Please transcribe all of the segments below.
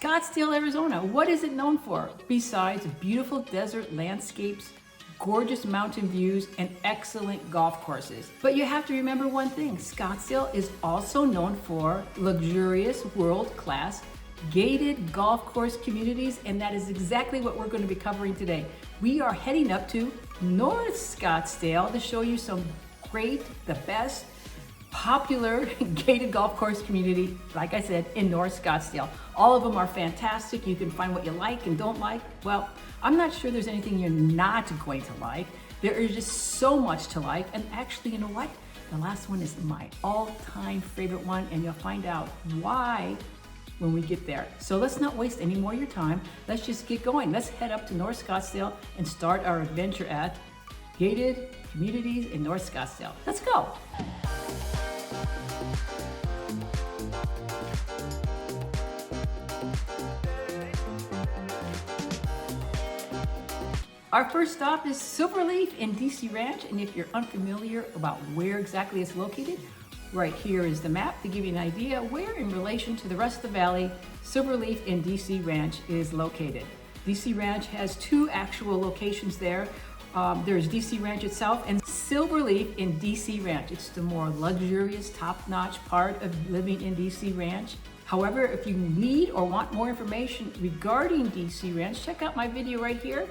Scottsdale, Arizona, what is it known for? Besides beautiful desert landscapes, gorgeous mountain views, and excellent golf courses. But you have to remember one thing, Scottsdale is also known for luxurious, world-class, gated golf course communities, and that is exactly what we're going to be covering today. We are heading up to North Scottsdale to show you some great, the best, popular gated golf course community, like I said, in North Scottsdale. All of them are fantastic. You can find what you like and don't like. Well, I'm not sure there's anything you're not going to like. There is just so much to like. And actually, you know what? The last one is my all-time favorite one, and you'll find out why when we get there. So let's not waste any more of your time. Let's just get going. Let's head up to North Scottsdale and start our adventure at gated communities in North Scottsdale. Let's go. Our first stop is Silverleaf in DC Ranch, and if you're unfamiliar about where exactly it's located, right here is the map to give you an idea where in relation to the rest of the valley, Silverleaf in DC Ranch is located. DC Ranch has two actual locations there. There's DC Ranch itself and Silverleaf in DC Ranch. It's the more luxurious, top-notch part of living in DC Ranch. However, if you need or want more information regarding DC Ranch, check out my video right here.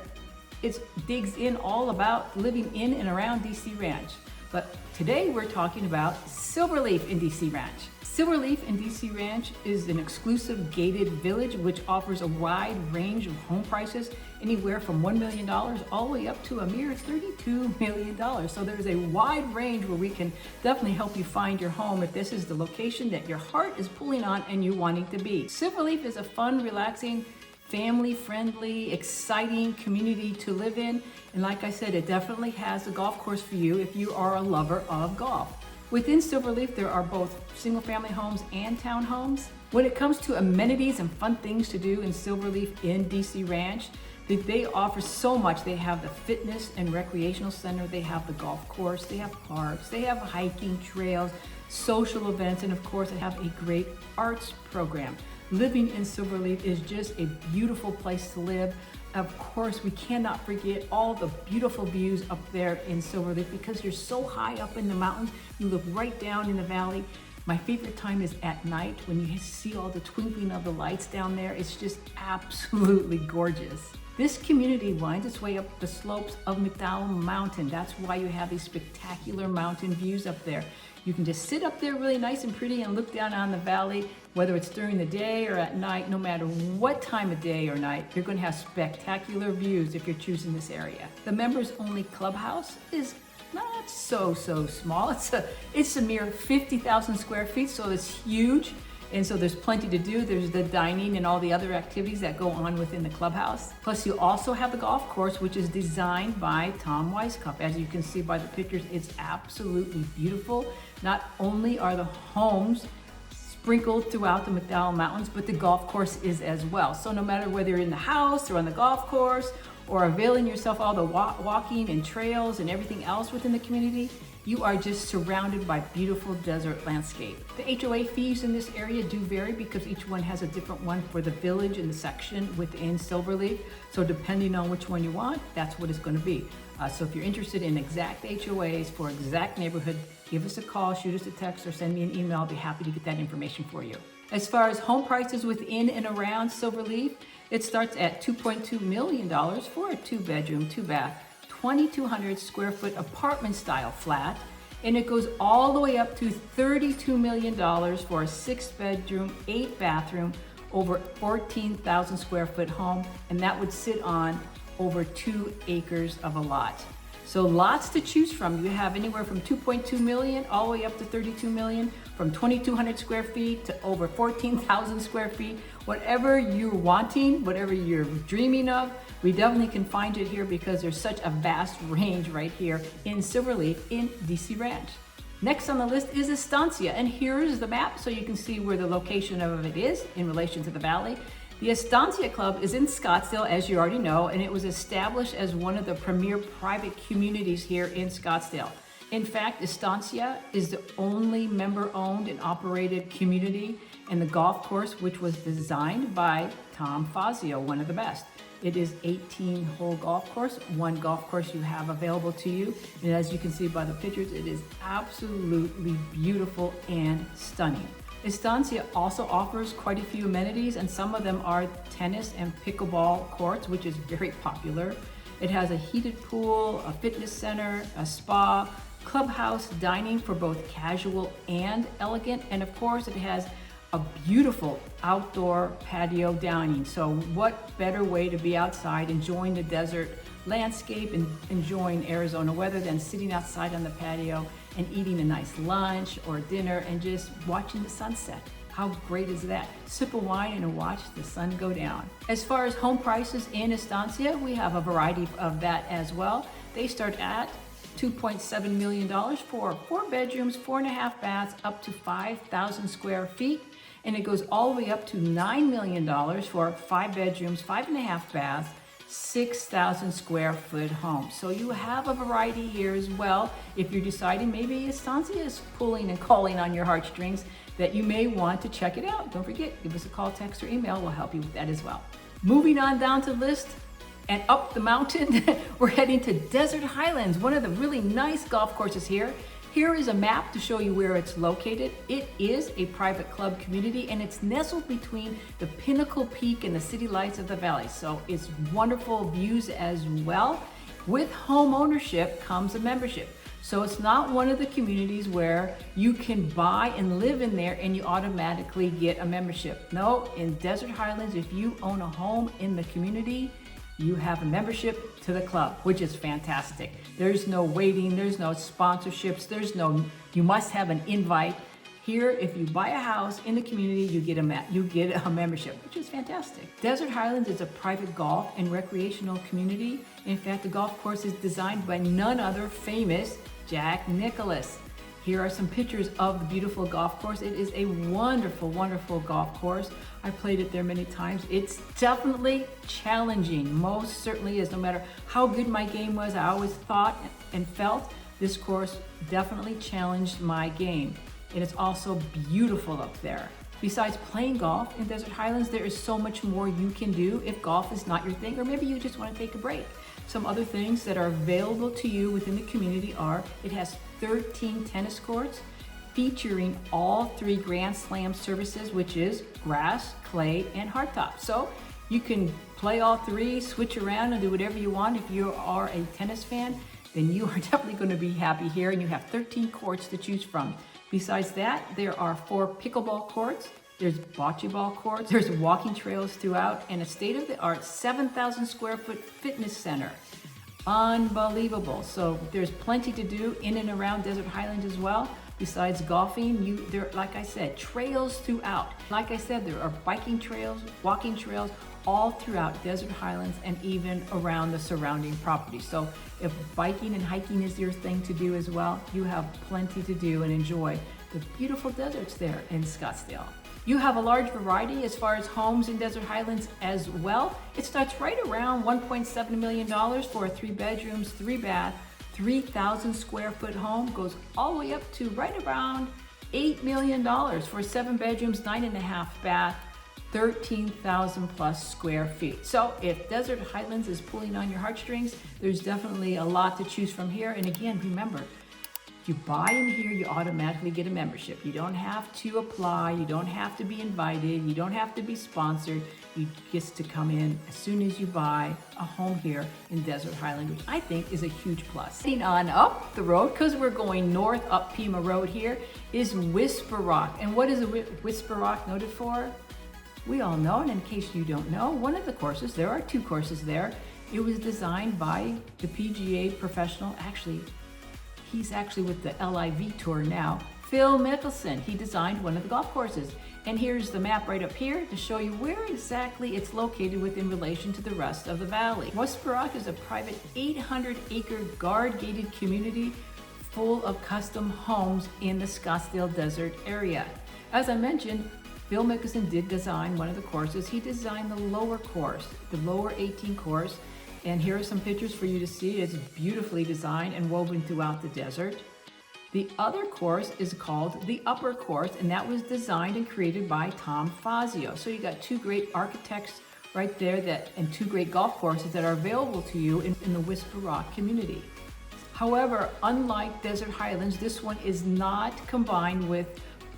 It digs in all about living in and around DC Ranch. But today we're talking about Silverleaf in DC Ranch. Silverleaf in DC Ranch is an exclusive gated village which offers a wide range of home prices, anywhere from $1 million all the way up to a mere $32 million. So there's a wide range where we can definitely help you find your home if this is the location that your heart is pulling on and you wanting to be. Silverleaf is a fun, relaxing, family-friendly, exciting community to live in. And like I said, it definitely has a golf course for you if you are a lover of golf. Within Silverleaf, there are both single-family homes and townhomes. When it comes to amenities and fun things to do in Silverleaf in DC Ranch, they offer so much. They have the fitness and recreational center, they have the golf course, they have parks, they have hiking trails, social events, and of course, they have a great arts program. Living in Silverleaf is just a beautiful place to live. Of course, we cannot forget all the beautiful views up there in Silverleaf because you're so high up in the mountains. You look right down in the valley. My favorite time is at night when you see all the twinkling of the lights down there. It's just absolutely gorgeous. This community winds its way up the slopes of McDowell Mountain. That's why you have these spectacular mountain views up there. You can just sit up there really nice and pretty and look down on the valley, whether it's during the day or at night. No matter what time of day or night, you're going to have spectacular views if you're choosing this area. The members only clubhouse is not so small. It's a mere 50,000 square feet, so it's huge. And so there's plenty to do. There's the dining and all the other activities that go on within the clubhouse. Plus you also have the golf course, which is designed by Tom Weisskopf. As you can see by the pictures, it's absolutely beautiful. Not only are the homes sprinkled throughout the McDowell Mountains, but the golf course is as well. So no matter whether you're in the house or on the golf course or availing yourself all the walking and trails and everything else within the community, you are just surrounded by beautiful desert landscape. The HOA fees in this area do vary because each one has a different one for the village and the section within Silverleaf. So depending on which one you want, that's what it's going to be. So if you're interested in exact HOAs for exact neighborhood, give us a call, shoot us a text, or send me an email. I'll be happy to get that information for you. As far as home prices within and around Silverleaf, it starts at $2.2 million for a 2-bedroom, 2-bath, 2,200 square foot apartment style flat, and it goes all the way up to $32 million for a 6-bedroom, 8-bathroom, over 14,000 square foot home, and that would sit on over 2 acres of a lot. So lots to choose from. You have anywhere from 2.2 million all the way up to 32 million, from 2,200 square feet to over 14,000 square feet. Whatever you're wanting, whatever you're dreaming of, we definitely can find it here because there's such a vast range right here in Silverleaf in DC Ranch. Next on the list is Estonia, and here is the map so you can see where the location of it is in relation to the valley. The Estonia Club is in Scottsdale, as you already know, and it was established as one of the premier private communities here in Scottsdale. In fact, Estancia is the only member-owned and operated community in the golf course, which was designed by Tom Fazio, one of the best. It is 18-hole golf course, one golf course you have available to you. And as you can see by the pictures, it is absolutely beautiful and stunning. Estancia also offers quite a few amenities, and some of them are tennis and pickleball courts, which is very popular. It has a heated pool, a fitness center, a spa, clubhouse, dining for both casual and elegant, and of course it has a beautiful outdoor patio dining. So what better way to be outside enjoying the desert landscape and enjoying Arizona weather than sitting outside on the patio and eating a nice lunch or dinner and just watching the sunset. How great is that? Sip of wine and watch the sun go down. As far as home prices in Estancia, we have a variety of that as well. They start at $2.7 million for 4 bedrooms, 4.5 baths, up to 5,000 square feet. And it goes all the way up to $9 million for 5 bedrooms, 5.5 baths, 6,000 square foot home. So you have a variety here as well. If you're deciding maybe Estancia is pulling and calling on your heartstrings, that you may want to check it out. Don't forget, give us a call, text, or email. We'll help you with that as well. Moving on down to the list and up the mountain, we're heading to Desert Highlands, one of the really nice golf courses here. Here is a map to show you where it's located. It is a private club community, and it's nestled between the Pinnacle Peak and the city lights of the valley. So it's wonderful views as well. With home ownership comes a membership. So it's not one of the communities where you can buy and live in there and you automatically get a membership. No, in Desert Highlands, if you own a home in the community, you have a membership to the club, which is fantastic. There's no waiting, there's no sponsorships, you must have an invite. Here, if you buy a house in the community, you get a membership, which is fantastic. Desert Highlands is a private golf and recreational community. In fact, the golf course is designed by none other famous Jack Nicklaus. Here are some pictures of the beautiful golf course. It is a wonderful, wonderful golf course. I played it there many times. It's definitely challenging, most certainly is. No matter how good my game was, I always thought and felt this course definitely challenged my game. And it's also beautiful up there. Besides playing golf in Desert Highlands, there is so much more you can do if golf is not your thing, or maybe you just want to take a break. Some other things that are available to you within the community are, it has 13 tennis courts featuring all 3 Grand Slam services, which is grass, clay, and hardtop. So you can play all 3, switch around and do whatever you want. If you are a tennis fan, then you are definitely going to be happy here, and you have 13 courts to choose from. Besides that, there are 4 pickleball courts, there's bocce ball courts, there's walking trails throughout, and a state-of-the-art 7,000 square foot fitness center. Unbelievable. So there's plenty to do in and around Desert Highlands as well. Besides golfing, there, like I said, trails throughout. Like I said, there are biking trails, walking trails, all throughout Desert Highlands and even around the surrounding property. So if biking and hiking is your thing to do as well, you have plenty to do and enjoy the beautiful deserts there in Scottsdale. You have a large variety as far as homes in Desert Highlands as well. It starts right around $1.7 million for a 3 bedrooms, 3 bath, 3,000 square foot home. Goes all the way up to right around $8 million for 7 bedrooms, 9.5 bath, 13,000 plus square feet. So if Desert Highlands is pulling on your heartstrings, there's definitely a lot to choose from here. And again, remember, if you buy in here, you automatically get a membership. You don't have to apply, you don't have to be invited, you don't have to be sponsored. You get to come in as soon as you buy a home here in Desert Highlands, which I think is a huge plus. Heading on up the road, because we're going north up Pima Road here, is Whisper Rock. And what is a Whisper Rock noted for? We all know, and in case you don't know, one of the courses, there are 2 courses there. It was designed by the PGA professional, he's actually with the LIV Tour now, Phil Mickelson. He designed one of the golf courses. And here's the map right up here to show you where exactly it's located within relation to the rest of the valley. Whisper Rock is a private 800-acre guard-gated community full of custom homes in the Scottsdale Desert area. As I mentioned, Phil Mickelson did design one of the courses. He designed the lower course, the lower 18 course. And here are some pictures for you to see. It's beautifully designed and woven throughout the desert. The other course is called the Upper Course, and that was designed and created by Tom Fazio. So you got two great architects right there and two great golf courses that are available to you in the Whisper Rock community. However, unlike Desert Highlands, this one is not combined with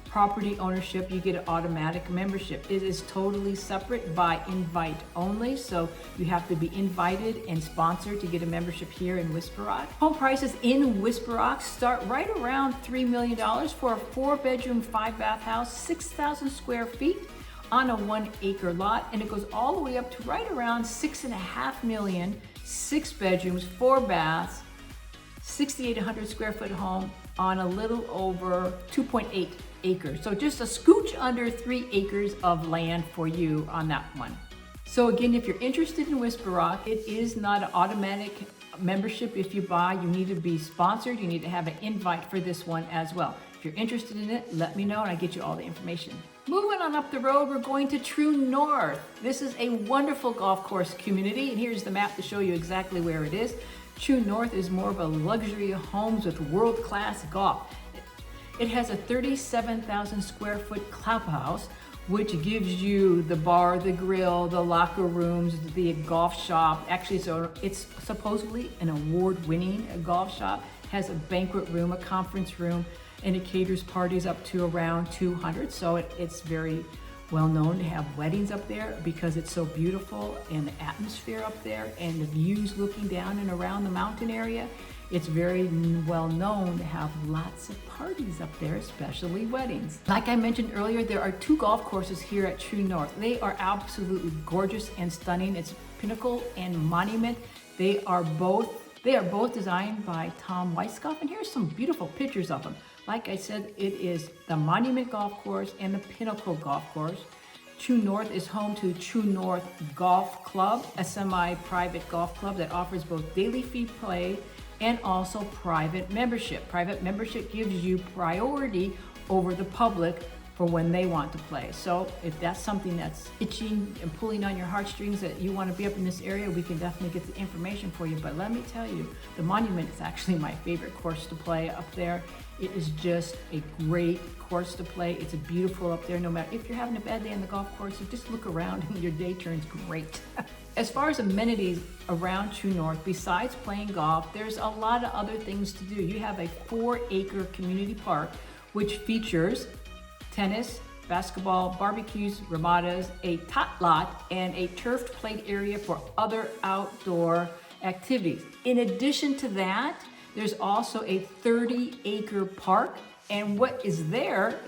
property ownership. You get an automatic membership. It is totally separate by invite only, so you have to be invited and sponsored to get a membership here in Whisper Rock. Home prices in Whisper Rock start right around $3 million for a 4-bedroom, 5-bath house, 6,000 square feet on a 1-acre lot, and it goes all the way up to right around $6.5 million, 6 bedrooms, 4 baths, 6,800 square foot home on a little over 2.8 acres. So just a scooch under 3 acres of land for you on that one. So again, if you're interested in Whisper Rock, it is not an automatic membership. If you buy, you need to be sponsored. You need to have an invite for this one as well. If you're interested in it, let me know and I get you all the information. Moving on up the road, we're going to True North. This is a wonderful golf course community, and here's the map to show you exactly where it is. True North is more of a luxury homes with world-class golf. It has a 37,000 square foot clubhouse, which gives you the bar, the grill, the locker rooms, the golf shop. Actually, so it's supposedly an award-winning golf shop. It has a banquet room, a conference room, and it caters parties up to around 200. So it's very well known to have weddings up there because it's so beautiful, and the atmosphere up there and the views looking down and around the mountain area. It's very well known to have lots of parties up there, especially weddings. Like I mentioned earlier, there are 2 golf courses here at True North. They are absolutely gorgeous and stunning. It's Pinnacle and Monument. They are both designed by Tom Weisskopf, and here's some beautiful pictures of them. Like I said, it is the Monument Golf Course and the Pinnacle Golf Course. True North is home to True North Golf Club, a semi-private golf club that offers both daily fee play and also private membership. Private membership gives you priority over the public for when they want to play. So if that's something that's itching and pulling on your heartstrings that you want to be up in this area, we can definitely get the information for you. But let me tell you, the Monument is actually my favorite course to play up there. It is just a great course to play. It's beautiful up there. No matter if you're having a bad day on the golf course, you just look around and your day turns great. As far as amenities around True North, besides playing golf, there's a lot of other things to do. You have a 4-acre community park, which features tennis, basketball, barbecues, ramadas, a tot lot, and a turfed play area for other outdoor activities. In addition to that, there's also a 30-acre park, and what is there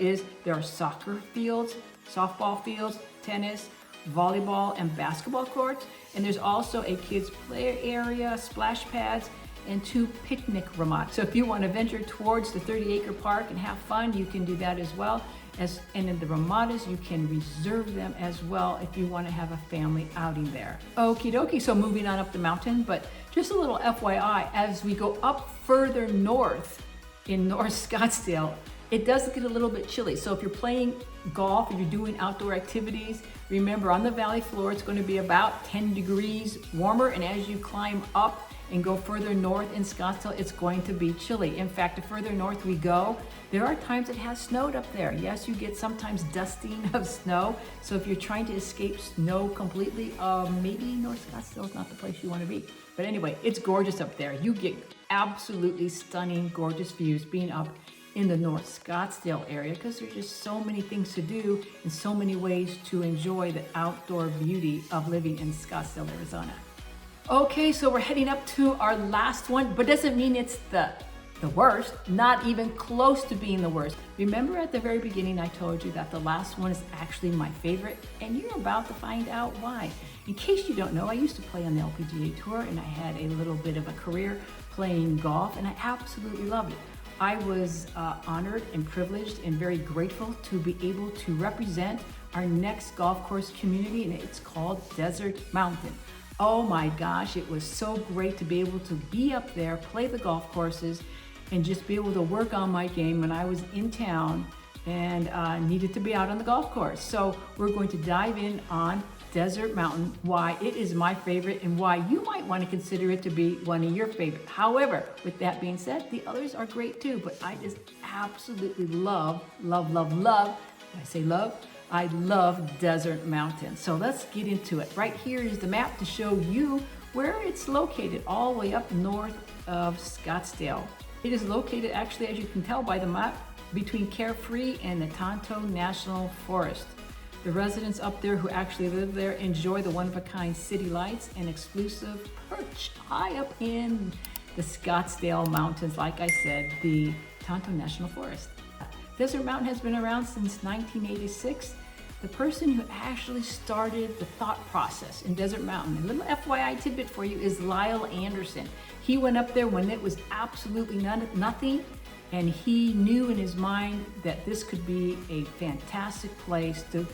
are soccer fields, softball fields, tennis, volleyball, and basketball courts, and there's also a kids play area, splash pads, and 2 picnic ramadas. So if you want to venture towards the 30-acre park and have fun, you can do that as well. And in the ramadas, you can reserve them as well if you want to have a family outing there. Okie dokie, so moving on up the mountain, but just a little FYI, as we go up further north in North Scottsdale, it does get a little bit chilly. So if you're playing golf or you're doing outdoor activities, remember on the valley floor, it's going to be about 10 degrees warmer. And as you climb up and go further north in Scottsdale, it's going to be chilly. In fact, the further north we go, there are times it has snowed up there. Yes, you get sometimes dusting of snow. So if you're trying to escape snow completely, maybe North Scottsdale is not the place you want to be. But anyway, it's gorgeous up there. You get absolutely stunning, gorgeous views being up in the North Scottsdale area because there's just so many things to do and so many ways to enjoy the outdoor beauty of living in Scottsdale, Arizona. Okay, so we're heading up to our last one, but doesn't mean it's the worst, not even close to being the worst. Remember at the very beginning I told you that the last one is actually my favorite, and you're about to find out why. In case you don't know, I used to play on the LPGA Tour, and I had a little bit of a career playing golf, and I absolutely loved it. I was honored and privileged and very grateful to be able to represent our next golf course community, and it's called Desert Mountain. Oh my gosh, it was so great to be able to be up there, play the golf courses, and just be able to work on my game when I was in town and needed to be out on the golf course. So we're going to dive in on Desert Mountain, why it is my favorite and why you might want to consider it to be one of your favorite. However, with that being said, the others are great too, but I just absolutely love, love, love, love. When I say love, I love Desert Mountain. So let's get into it. Right here is the map to show you where it's located, all the way up north of Scottsdale. It is located, actually, as you can tell by the map, between Carefree and the Tonto National Forest. The residents up there who actually live there enjoy the one-of-a-kind city lights and exclusive perch high up in the Scottsdale Mountains, like I said, the Tonto National Forest. Desert Mountain has been around since 1986. The person who actually started the thought process in Desert Mountain, a little FYI tidbit for you, is Lyle Anderson. He went up there when it was absolutely nothing, and he knew in his mind that this could be a fantastic place to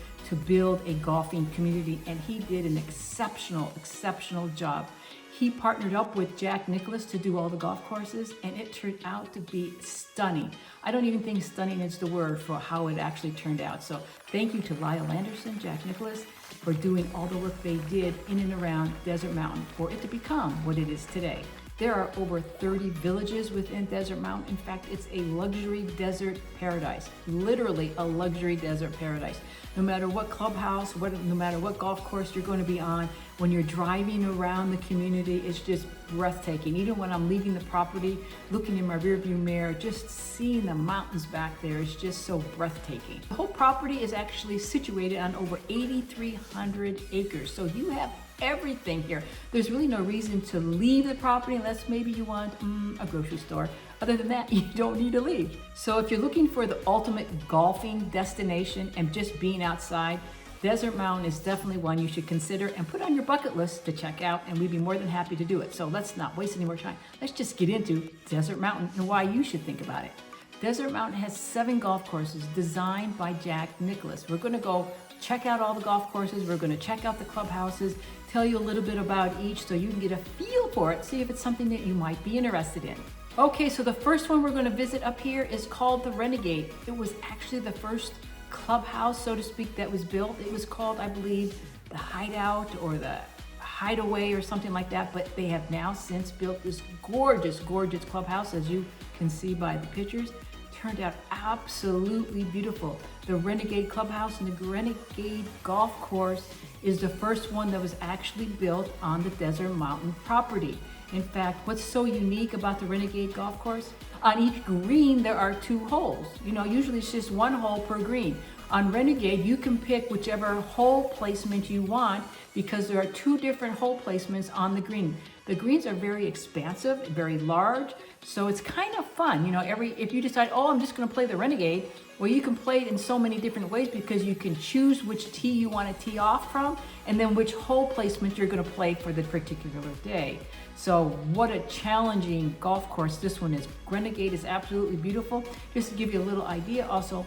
build a golfing community, and he did an exceptional job. He partnered up with Jack Nicklaus to do all the golf courses, and it turned out to be stunning. I don't even think stunning is the word for how it actually turned out. So thank you to Lyle Anderson, Jack Nicklaus, for doing all the work they did in and around Desert Mountain for it to become what it is today. There are over 30 villages within Desert Mountain. In fact, it's a luxury desert paradise, literally a luxury desert paradise. No matter what clubhouse, no matter what golf course you're going to be on, when you're driving around the community, it's just breathtaking. Even when I'm leaving the property, looking in my rearview mirror, just seeing the mountains back there is just so breathtaking. The whole property is actually situated on over 8,300 acres, so you have everything here. There's really no reason to leave the property unless maybe you want a grocery store. Other than that, you don't need to leave. So if you're looking for the ultimate golfing destination and just being outside, Desert Mountain is definitely one you should consider and put on your bucket list to check out, and we'd be more than happy to do it. So let's not waste any more time. Let's just get into Desert Mountain and why you should think about it. Desert Mountain has 7 golf courses designed by Jack Nicklaus. We're going to go check out all the golf courses. We're going to check out the clubhouses, tell you a little bit about each so you can get a feel for it, see if it's something that you might be interested in. Okay, so the first one we're going to visit up here is called the Renegade. It was actually the first clubhouse, so to speak, that was built. It was called, I believe, the Hideout or the Hideaway or something like that, but they have now since built this gorgeous clubhouse, as you can see by the pictures. Turned out absolutely beautiful. The Renegade Clubhouse and the Renegade Golf Course is the first one that was actually built on the Desert Mountain property. In fact, what's so unique about the Renegade Golf Course? On each green, there are 2 holes. You know, usually it's just 1 hole per green. On Renegade, you can pick whichever hole placement you want because there are 2 different hole placements on the green. The greens are very expansive, very large, so it's kind of fun. You know, if you decide, oh, I'm just going to play the Renegade, well, you can play it in so many different ways because you can choose which tee you want to tee off from and then which hole placement you're going to play for the particular day. So what a challenging golf course this one is. Renegade is absolutely beautiful. Just to give you a little idea also,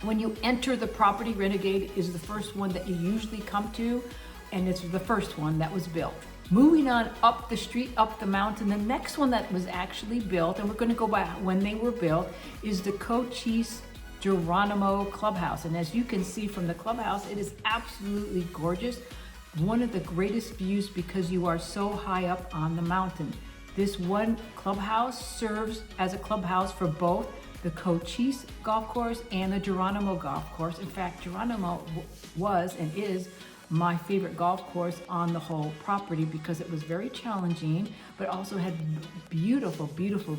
when you enter the property, Renegade is the first one that you usually come to, and it's the first one that was built. Moving on up the street, up the mountain, the next one that was actually built, and we're going to go by when they were built, is the Cochise Geronimo Clubhouse. And as you can see from the clubhouse, it is absolutely gorgeous. One of the greatest views because you are so high up on the mountain. This one clubhouse serves as a clubhouse for both the Cochise Golf Course and the Geronimo Golf Course. In fact, Geronimo was and is my favorite golf course on the whole property because it was very challenging, but also had beautiful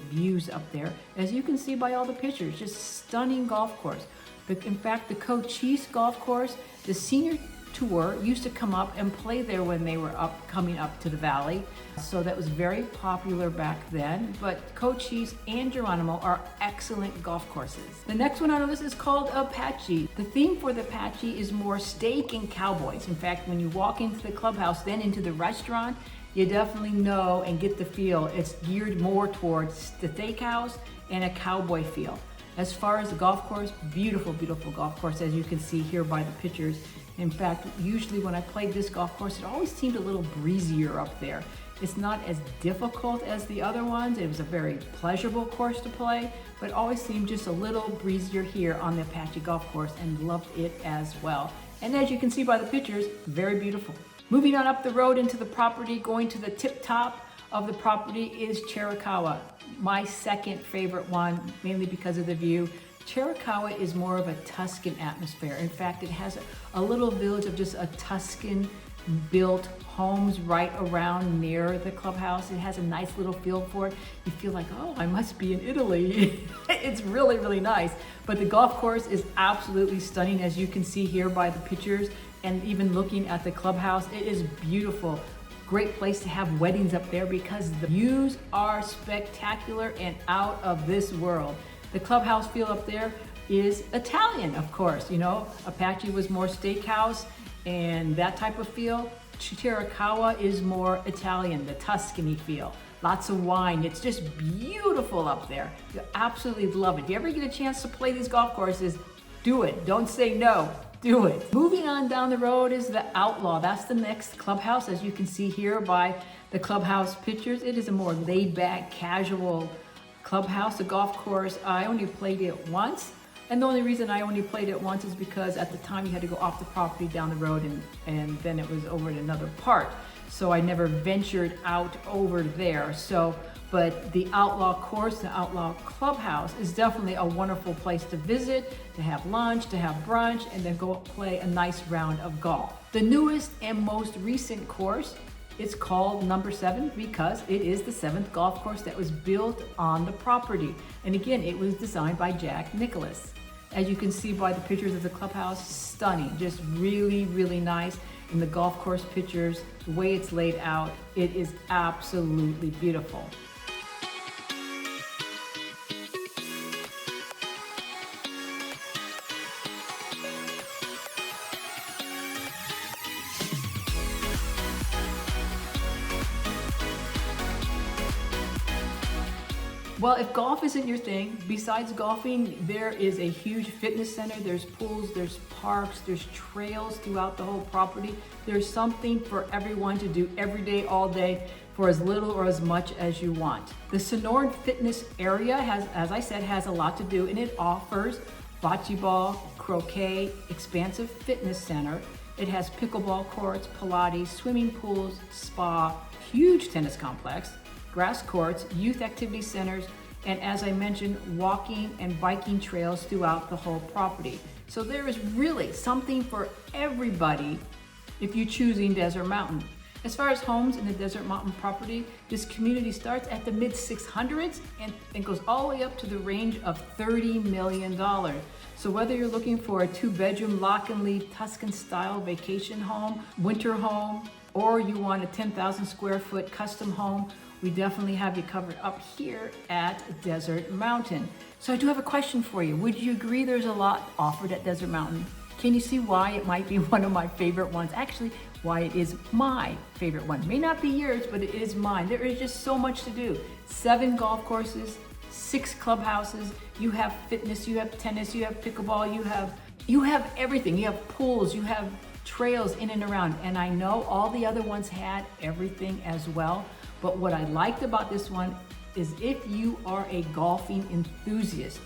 views up there. As you can see by all the pictures, just stunning golf course. But in fact, the Cochise Golf Course, the senior tour used to come up and play there when they were coming up to the valley. So that was very popular back then. But Cochise and Geronimo are excellent golf courses. The next one on the list is called Apache. The theme for the Apache is more steak and cowboys. In fact, when you walk into the clubhouse, then into the restaurant, you definitely know and get the feel it's geared more towards the steakhouse and a cowboy feel. As far as the golf course, beautiful golf course, as you can see here by the pictures. In fact, usually when I played this golf course, it always seemed a little breezier up there. It's not as difficult as the other ones. It was a very pleasurable course to play, but always seemed just a little breezier here on the Apache Golf Course, and loved it as well. And as you can see by the pictures, very beautiful. Moving on up the road into the property, going to the tip top of the property is Chiricahua, my second favorite one, mainly because of the view. Chiricahua is more of a Tuscan atmosphere. In fact, it has a little village of just a Tuscan built homes right around near the clubhouse. It has a nice little feel for it. You feel like, oh, I must be in Italy. It's really, really nice. But the golf course is absolutely stunning, as you can see here by the pictures, and even looking at the clubhouse, it is beautiful. Great place to have weddings up there because the views are spectacular and out of this world. The clubhouse feel up there is Italian, of course. You know, Apache was more steakhouse and that type of feel. Chiricahua is more Italian, the Tuscany feel. Lots of wine. It's just beautiful up there. You absolutely love it. If you ever get a chance to play these golf courses, do it. Don't say no. Do it. Moving on down the road is the Outlaw. That's the next clubhouse, as you can see here by the clubhouse pictures. It is a more laid-back, casual clubhouse. The golf course, I only played it once. And the only reason I only played it once is because at the time you had to go off the property down the road and then it was over in another part. So I never ventured out over there. But the Outlaw course, the Outlaw Clubhouse is definitely a wonderful place to visit, to have lunch, to have brunch, and then go play a nice round of golf. The newest and most recent course, it's called number 7 because it is the 7th golf course that was built on the property. And again, it was designed by Jack Nicklaus. As you can see by the pictures of the clubhouse, stunning, just really, really nice. And the golf course pictures, the way it's laid out, it is absolutely beautiful. Well, if golf isn't your thing, besides golfing, there is a huge fitness center. There's pools, there's parks, there's trails throughout the whole property. There's something for everyone to do every day, all day, for as little or as much as you want. The Sonoran Fitness area has, as I said, has a lot to do, and it offers bocce ball, croquet, expansive fitness center. It has pickleball courts, Pilates, swimming pools, spa, huge tennis complex, grass courts, youth activity centers, and as I mentioned, walking and biking trails throughout the whole property. So there is really something for everybody if you're choosing Desert Mountain. As far as homes in the Desert Mountain property, this community starts at the mid 600s and goes all the way up to the range of $30 million. So whether you're looking for a 2-bedroom lock and leave Tuscan style vacation home, winter home, or you want a 10,000 square foot custom home, we definitely have you covered up here at Desert Mountain. So I do have a question for you. Would you agree there's a lot offered at Desert Mountain? Can you see why it might be one of my favorite ones? Actually, why it is my favorite one. May not be yours, but it is mine. There is just so much to do. 7 golf courses, 6 clubhouses. You have fitness, you have tennis, you have pickleball, you have everything. You have pools, you have trails in and around. And I know all the other ones had everything as well. But what I liked about this one is if you are a golfing enthusiast,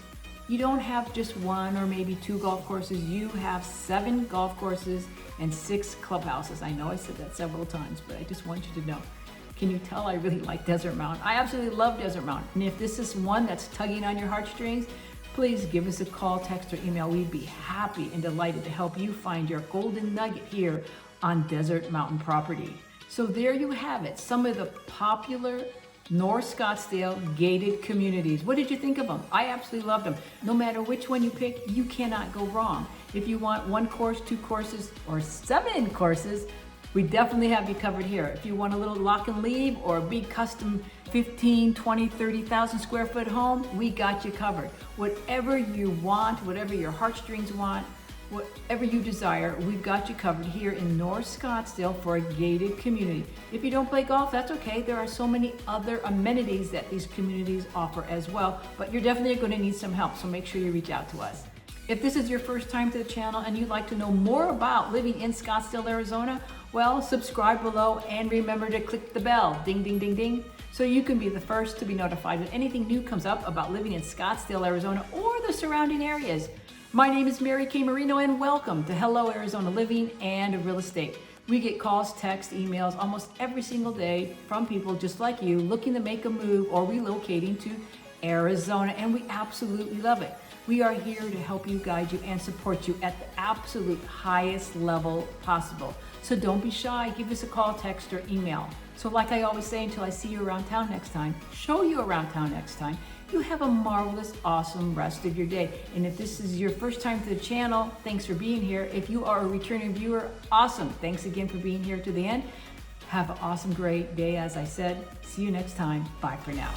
you don't have just 1 or maybe 2 golf courses. You have 7 golf courses and 6 clubhouses. I know I said that several times, but I just want you to know. Can you tell I really like Desert Mountain? I absolutely love Desert Mountain. And if this is one that's tugging on your heartstrings, please give us a call, text, or email. We'd be happy and delighted to help you find your golden nugget here on Desert Mountain property. So there you have it, some of the popular North Scottsdale gated communities. What did you think of them? I absolutely loved them. No matter which one you pick, you cannot go wrong. If you want 1 course, 2 courses, or 7 courses, we definitely have you covered here. If you want a little lock and leave or a big custom 15, 20, 30,000 square foot home, we got you covered. Whatever you want, whatever your heartstrings want, whatever you desire, we've got you covered here in North Scottsdale for a gated community. If you don't play golf, that's okay. There are so many other amenities that these communities offer as well, but you're definitely going to need some help, so make sure you reach out to us. If this is your first time to the channel and you'd like to know more about living in Scottsdale, Arizona, well, subscribe below and remember to click the bell, ding, ding, ding, ding, so you can be the first to be notified when anything new comes up about living in Scottsdale, Arizona, or the surrounding areas. My name is Mary Kay Marino and welcome to Hello Arizona Living and Real Estate. We get calls, texts, emails almost every single day from people just like you looking to make a move or relocating to Arizona, and we absolutely love it. We are here to help you, guide you, and support you at the absolute highest level possible. So don't be shy. Give us a call, text, or email. So like I always say, until I see you around town next time, show you around town next time, you have a marvelous, awesome rest of your day. And if this is your first time to the channel, thanks for being here. If you are a returning viewer, awesome. Thanks again for being here to the end. Have an awesome, great day, as I said. See you next time. Bye for now.